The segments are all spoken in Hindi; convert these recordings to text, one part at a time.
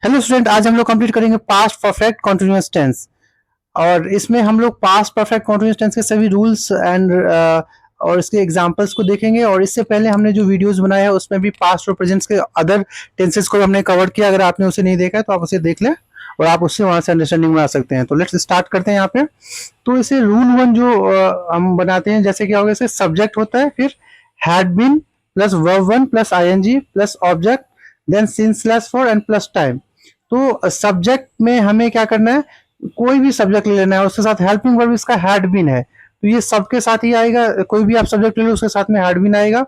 हेलो स्टूडेंट, आज हम लोग कंप्लीट करेंगे पास्ट परफेक्ट कॉन्टिन्यूअस टेंस। और इसमें हम लोग पास्ट परफेक्ट कॉन्टिन्यूअस टेंस के सभी रूल्स एंड और इसके एग्जांपल्स को देखेंगे। और इससे पहले हमने जो वीडियोस बनाया है उसमें भी पास्ट और प्रेजेंट्स के अदर टेंसेस को हमने कवर किया। अगर आपने उसे नहीं देखा है तो आप उसे देख लें और आप उससे वहां से अंडरस्टैंडिंग बना सकते हैं। तो लेट्स स्टार्ट करते हैं यहाँ पे। तो इसे रूल वन जो हम बनाते हैं, जैसे क्या होगा, इसे सब्जेक्ट होता है, फिर had been plus verb one plus ING plus object then since slash for and plus time. तो सब्जेक्ट में हमें क्या करना है, कोई भी सब्जेक्ट ले लेना है, उसके साथ हेल्पिंग वर्ब इसका हैड बीन है तो ये सबके साथ ही आएगा। कोई भी आप सब्जेक्ट ले लो उसके साथ में हैड बीन आएगा।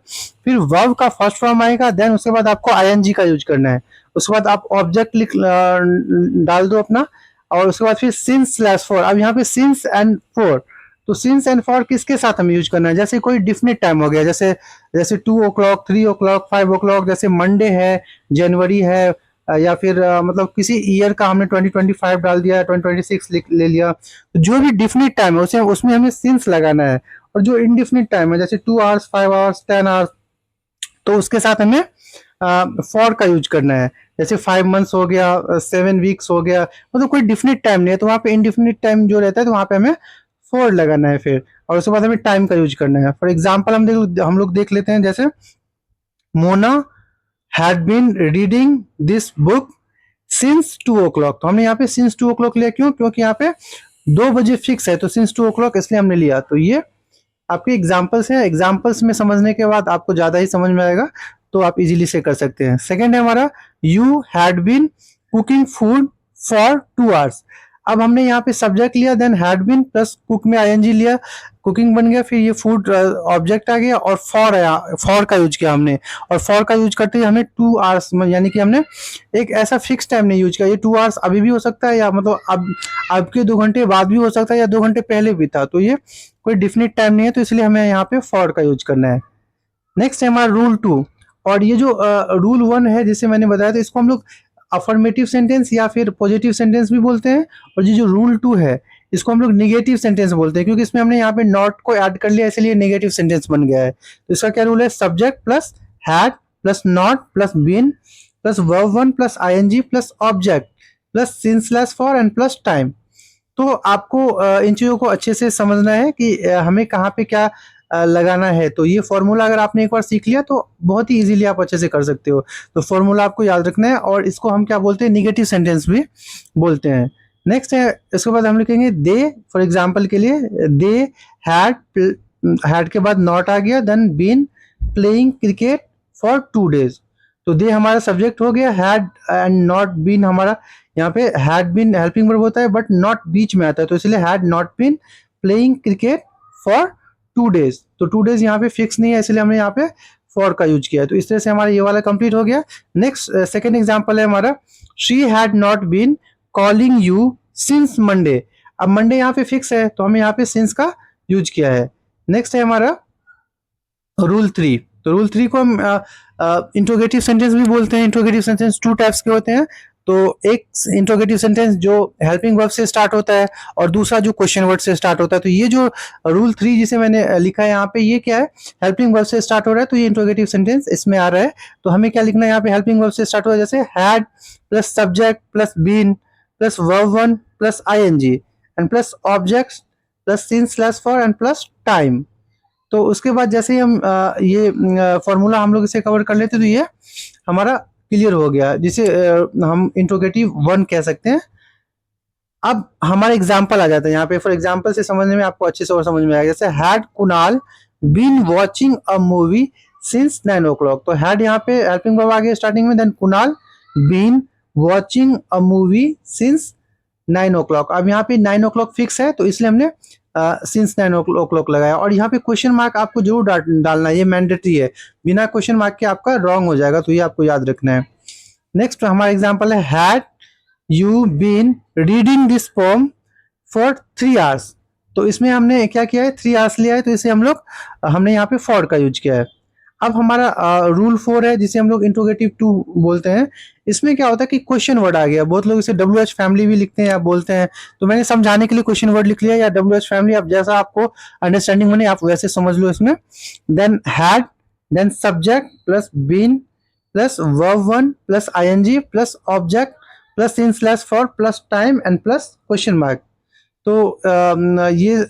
फिर वर्ब का फर्स्ट फॉर्म आएगा, देन उसके बाद आपको आईएनजी का यूज करना है। उसके बाद आप ऑब्जेक्ट लिख डाल दो अपना, और उसके बाद फिर सिंस स्लैश फॉर। अब यहाँ पे सिंस एंड फॉर, तो सिंस एंड फॉर किसके साथ हमें यूज करना है, जैसे कोई डिफिनिट टाइम हो गया, जैसे जैसे 2 o'clock 3 o'clock 5 o'clock, जैसे मंडे है, जनवरी है, या फिर मतलब किसी ईयर का हमने 2025 डाल दिया, 2026 ले लिया। तो जो भी डिफिनिट टाइम है उसे उसमें हमें सिंस लगाना है। और जो इनडिफिनिट टाइम है, जैसे 2 hours 5 hours 10 hours, तो उसके साथ हमें फॉर का यूज करना है। जैसे 5 months हो गया, 7 weeks हो गया, मतलब कोई डिफिनिट टाइम नहीं है तो वहाँ पे इनडिफिनिट टाइम जो रहता है तो वहाँ पे हमें फॉर लगाना है फिर। और उसके बाद हमें टाइम का यूज करना है। फॉर एग्जाम्पल हम लोग देख लेते हैं, जैसे Mona had been reading this book since 2 o'clock। तो हमने यहाँ पे सिंस 2 o'clock लिया, क्यों? क्योंकि यहाँ पे 2 बजे फिक्स है, तो सिंस 2 o'clock इसलिए हमने लिया। तो ये आपके एग्जाम्पल्स हैं। एग्जाम्पल्स में समझने के बाद आपको ज्यादा ही समझ में आएगा, तो आप इजीली से कर सकते हैं। सेकेंड है हमारा, you had been cooking food for 2 hours। अब हमने यहाँ पे सब्जेक्ट लिया, then had been plus cook में आईएनजी लिया, कुकिंग बन गया, फिर ये फूड ऑब्जेक्ट आ गया, और फॉर आया, फॉर का यूज किया हमने। और फॉर का यूज करते ही हमने 2 hours, यानी कि हमने एक ऐसा फिक्स टाइम नहीं यूज किया। ये 2 hours अभी भी हो सकता है, या मतलब अब के 2 घंटे बाद भी हो सकता है, या 2 घंटे पहले भी था। तो ये कोई डिफिनिट टाइम नहीं है, तो इसलिए हमें यहाँ पे फॉर का यूज करना है। नेक्स्ट है हमारा रूल टू। और ये जो रूल वन है जिसे मैंने बताया था, इसको हम लोग अफर्मेटिव सेंटेंस या फिर पॉजिटिव सेंटेंस भी बोलते हैं। और ये जो रूल टू है इसको हम लोग निगेटिव सेंटेंस बोलते हैं, क्योंकि इसमें हमने यहाँ पे नॉट को ऐड कर लिया, इसलिए नेगेटिव सेंटेंस बन गया है। तो इसका क्या रूल है, subject plus had plus not plus been plus verb one plus ING plus object plus since slash for and plus time. तो आपको इन चीज़ों को अच्छे से समझना है कि हमें कहाँ पे क्या लगाना है। तो ये फॉर्मूला अगर आपने एक बार सीख लिया तो बहुत ही इजीली आप अच्छे से कर सकते हो। तो फॉर्मूला आपको याद रखना है, और इसको हम क्या बोलते हैं, निगेटिव सेंटेंस भी बोलते हैं। नेक्स्ट है, इसके बाद हम लिखेंगे दे। फॉर एग्जाम्पल के लिए, दे हैड, हैड के बाद नॉट आ गया, then been playing cricket for 2 days। तो दे हमारा सब्जेक्ट हो गया, हैड एंड नॉट बीन हमारा, यहाँ पे हैड बीन हेल्पिंग वर्ब होता है बट नॉट बीच में आता है, तो इसलिए had not been playing cricket for 2 days। तो 2 days यहाँ पे फिक्स नहीं है, इसलिए हमने यहाँ पे फॉर का यूज किया है। तो इस तरह से हमारा ये वाला कंप्लीट हो गया। नेक्स्ट सेकेंड एग्जाम्पल है हमारा, she had not been calling you since Monday. अब मंडे यहाँ पे फिक्स है तो हमें यहाँ पे सिंस का यूज किया है। नेक्स्ट है हमारा रूल थ्री। तो रूल थ्री को हम इंट्रोगेटिव सेंटेंस भी बोलते हैं। इंट्रोगेटिव सेंटेंस 2 टाइप्स के होते हैं। तो एक इंट्रोगेटिव सेंटेंस जो हेल्पिंग वर्ब से स्टार्ट होता है, और दूसरा जो क्वेश्चन वर्ड से स्टार्ट होता है। तो ये जो रूल थ्री जिसे मैंने लिखा है यहाँ पे, ये क्या है, हेल्पिंग वर्ब से स्टार्ट हो रहा है, तो ये इंट्रोगेटिव सेंटेंस इसमें आ रहा है। तो हमें क्या लिखना है यहाँ पे, हेल्पिंग वर्ब से स्टार्ट हो रहा है, जैसे had plus subject plus been plus verb one plus ING and plus object plus since slash for and plus time. तो उसके बाद जैसे ही हम ये फॉर्मूला हम लोग इसे कवर कर लेते, तो ये हमारा क्लियर हो गया, जिसे हम इंट्रोगेटिव वन कह सकते हैं। अब हमारा एग्जाम्पल आ जाता है यहाँ पे। फॉर एग्जाम्पल से समझने में आपको अच्छे से और समझ में आएगा। जैसे had Kunal been watching a movie since 9 o'clock। तो हैड यहाँ पे हेल्पिंग वर्ब आ गया स्टार्टिंग में, then Kunal been watching a movie since 9 o'clock। अब यहाँ पे 9 o'clock फिक्स है, तो इसलिए हमने सिंस 9 o'clock लगाया। और यहाँ पे क्वेश्चन मार्क आपको जरूर डालना है, ये मैंडेटरी है। बिना क्वेश्चन मार्क के आपका रॉन्ग हो जाएगा, तो ये आपको याद रखना है। नेक्स्ट हमारा एग्जाम्पल है, had you been reading this poem for 3 hours। तो इसमें हमने क्या किया है, 3 hours लिया है, तो इसे हमने यहाँ पे फॉर का यूज किया है। अब हमारा रूल फोर है, जिसे हम लोग इंट्रोगेटिव टू बोलते हैं। इसमें क्या होता है कि क्वेश्चन वर्ड आ गया। बहुत लोग इसे WH फैमिली भी लिखते हैं या बोलते हैं, तो मैंने समझाने के लिए क्वेश्चन वर्ड लिख लिया, या WH फैमिली, आप जैसा आपको अंडरस्टैंडिंग बने आप वैसे समझ लो इसमें। Then had, then subject plus been plus verb one plus ING plus object plus in slash for plus time and plus question mark. तो ये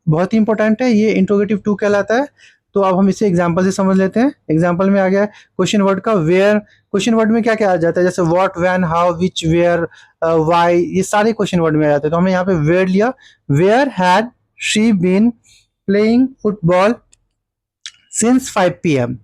बहुत ही इंपॉर्टेंट है, ये इंट्रोगेटिव टू कहलाता है। तो अब हम इसे एग्जांपल से समझ लेते हैं। एग्जांपल में आ गया क्वेश्चन वर्ड का वेयर। क्वेश्चन वर्ड में क्या क्या आ जाता है, जैसे what, when, how, which, where, why, ये सारे क्वेश्चन वर्ड में आ जाते हैं। तो हमने यहाँ पे वेयर लिया, where had she been playing football since 5 PM।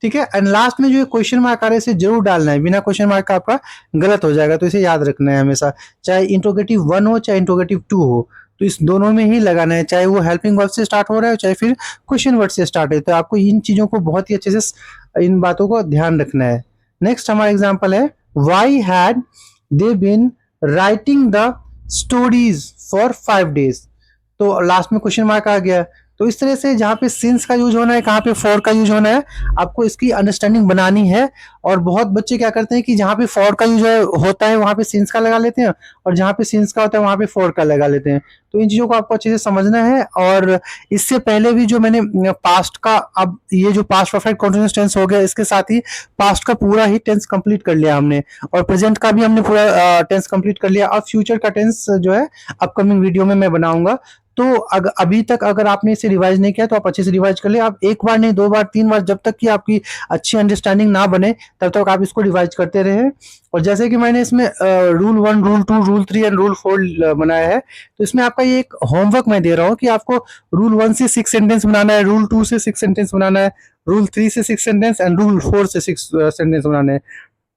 ठीक है, एंड लास्ट में जो क्वेश्चन मार्क आ रहा है इसे जरूर डालना है, बिना क्वेश्चन मार्क का आपका गलत हो जाएगा, तो इसे याद रखना है हमेशा, चाहे इंट्रोगेटिव 1 हो चाहे इंट्रोगेटिव 2 हो, तो इस दोनों में ही लगाना है, चाहे वो हेल्पिंग वर्ब से स्टार्ट हो रहा है चाहे फिर क्वेश्चन वर्ड से स्टार्ट है। तो आपको इन चीजों को बहुत ही अच्छे से, इन बातों को ध्यान रखना है। नेक्स्ट हमारा एग्जाम्पल है, why had they been writing the stories for 5 days। तो लास्ट में क्वेश्चन मार्क आ गया। तो इस तरह से जहाँ पे सिंस का यूज होना है, कहाँ पे फॉर का यूज होना है, आपको इसकी अंडरस्टैंडिंग बनानी है। और बहुत बच्चे क्या करते हैं कि जहाँ पे फॉर का यूज होता है वहाँ पे सिंस का लगा लेते हैं, और जहाँ पे सिंस का होता है वहाँ पे फॉर का लगा लेते हैं। तो इन चीजों को आपको अच्छे से समझना है। और इससे पहले भी जो मैंने पास्ट का, अब ये जो पास्ट परफेक्ट कंटीन्यूअस टेंस हो गया, इसके साथ ही पास्ट का पूरा ही टेंस कंप्लीट कर लिया हमने, और प्रेजेंट का भी हमने पूरा टेंस कंप्लीट कर लिया। अब फ्यूचर का टेंस जो है अपकमिंग वीडियो में मैं बनाऊंगा। तो अभी तक अगर आपने इसे रिवाइज नहीं किया तो आप अच्छे से रिवाइज कर ले। आप एक बार नहीं, 2 बार, 3 बार, जब तक कि आपकी अच्छी अंडरस्टैंडिंग ना बने तब तक आप इसको रिवाइज करते रहे। और जैसे कि मैंने इसमें rule 1, rule 2, rule 3 and rule 4 बनाया है, तो इसमें आपका ये एक होमवर्क मैं दे रहा हूँ कि आपको रूल 1 से 6 सेंटेंस बनाना है, रूल 2 से 6 सेंटेंस बनाना है, रूल 3 से 6 सेंटेंस एंड रूल 4 से 6 सेंटेंस बनाने हैं।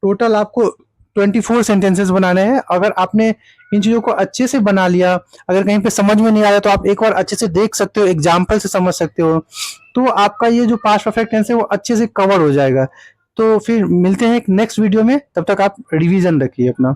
टोटल आपको 24 सेंटेंसेस बनाने हैं। अगर आपने इन चीजों को अच्छे से बना लिया, अगर कहीं पे समझ में नहीं आया तो आप एक बार अच्छे से देख सकते हो, एग्जाम्पल से समझ सकते हो, तो आपका ये जो पास्ट परफेक्ट टेंस है वो अच्छे से कवर हो जाएगा। तो फिर मिलते हैं एक नेक्स्ट वीडियो में, तब तक आप रिवीजन रखिए अपना।